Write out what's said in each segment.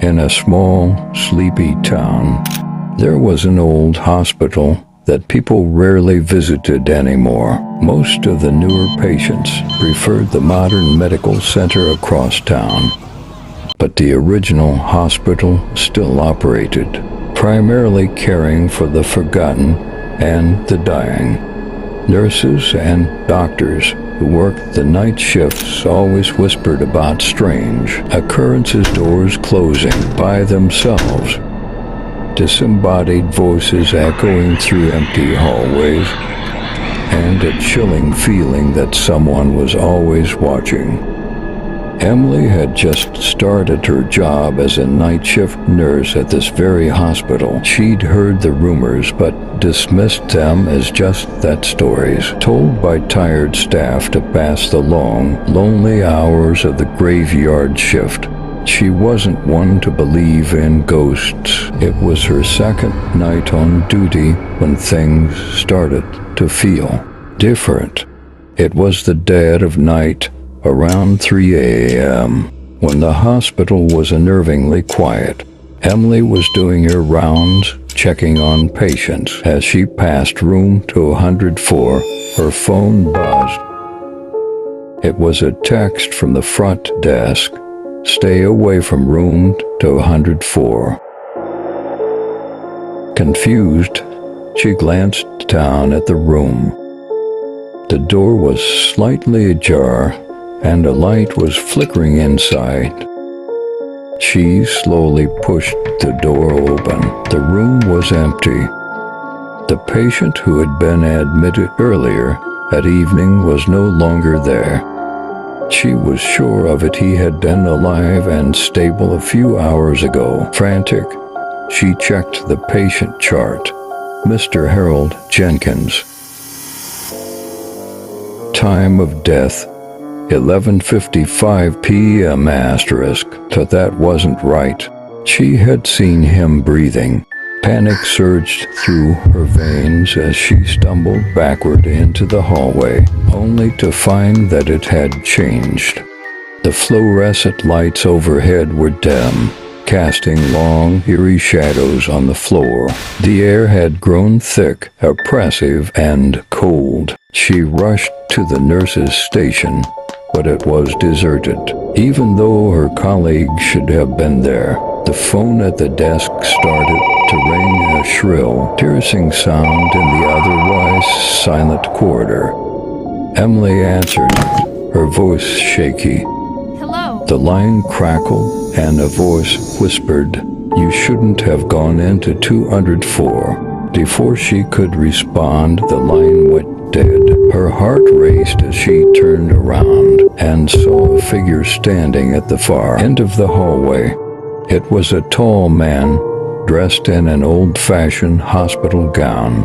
In a small, sleepy town, there was an old hospital that people rarely visited anymore. Most of the newer patients preferred the modern medical center across town. But the original hospital still operated, primarily caring for the forgotten and the dying. Nurses and doctors who worked the night shifts always whispered about strange occurrences, doors closing by themselves, disembodied voices echoing through empty hallways, and a chilling feeling that someone was always watching. Emily had just started her job as a night shift nurse at this very hospital. She'd heard the rumors but dismissed them as just that, stories told by tired staff to pass the long, lonely hours of the graveyard shift. She wasn't one to believe in ghosts. It was her second night on duty when things started to feel different. It was the dead of night, around 3 a.m., when the hospital was unnervingly quiet. Emily was doing her rounds, checking on patients. As she passed room 204, her phone buzzed. It was a text from the front desk. "Stay away from room 204. Confused, she glanced down at the room. The door was slightly ajar, and a light was flickering inside. She slowly pushed the door open. The room was empty. The patient who had been admitted earlier that evening was no longer there. She was sure of it. He had been alive and stable a few hours ago. Frantic, she checked the patient chart. Mr. Harold Jenkins. Time of death, 11:55 p.m. But that wasn't right. She had seen him breathing. Panic surged through her veins as she stumbled backward into the hallway, only to find that it had changed. The fluorescent lights overhead were dim, casting long, eerie shadows on the floor. The air had grown thick, oppressive, and cold. She rushed to the nurse's station, but it was deserted. Even though her colleague should have been there, the phone at the desk started to ring, a shrill, piercing sound in the otherwise silent corridor. Emily answered, her voice shaky. Hello? The line crackled, and a voice whispered, "You shouldn't have gone into 204. Before she could respond, the line went dead. Her heart raced as she turned around and saw a figure standing at the far end of the hallway. It was a tall man, dressed in an old-fashioned hospital gown.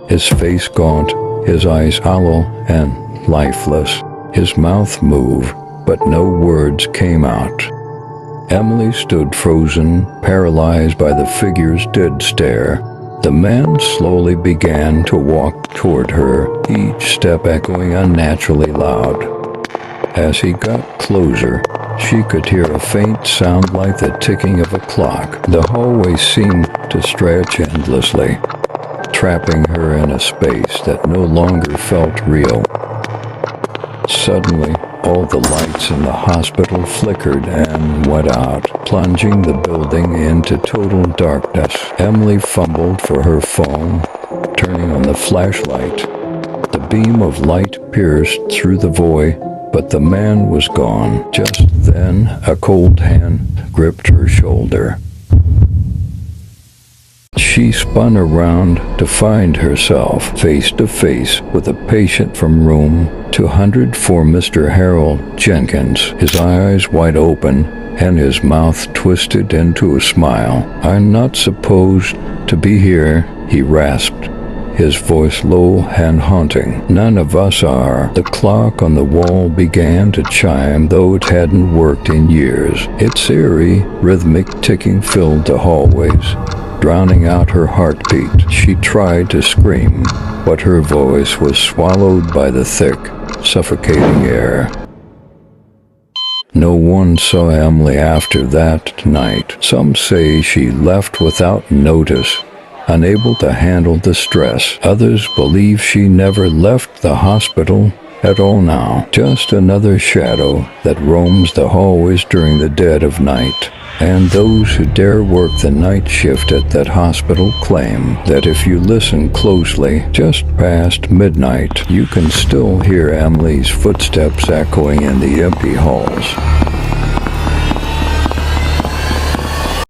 His face gaunt, his eyes hollow and lifeless. His mouth moved, but no words came out. Emily stood frozen, paralyzed by the figure's dead stare. The man slowly began to walk toward her, each step echoing unnaturally loud. As he got closer, she could hear a faint sound like the ticking of a clock. The hallway seemed to stretch endlessly, trapping her in a space that no longer felt real. Suddenly, all the lights in the hospital flickered and went out, plunging the building into total darkness. Emily fumbled for her phone, turning on the flashlight. The beam of light pierced through the void, but the man was gone. Just then, a cold hand gripped her shoulder. She spun around to find herself face to face with a patient from room 204, Mr. Harold Jenkins, his eyes wide open and his mouth twisted into a smile. "I'm not supposed to be here," he rasped, his voice low and haunting. "None of us are." The clock on the wall began to chime, though it hadn't worked in years. Its eerie, rhythmic ticking filled the hallways, drowning out her heartbeat. She tried to scream, but her voice was swallowed by the thick, suffocating air. No one saw Emily after that night. Some say she left without notice, unable to handle the stress. Others believe she never left the hospital at all now. Just another shadow that roams the hallways during the dead of night. And those who dare work the night shift at that hospital claim that if you listen closely, just past midnight, you can still hear Emily's footsteps echoing in the empty halls.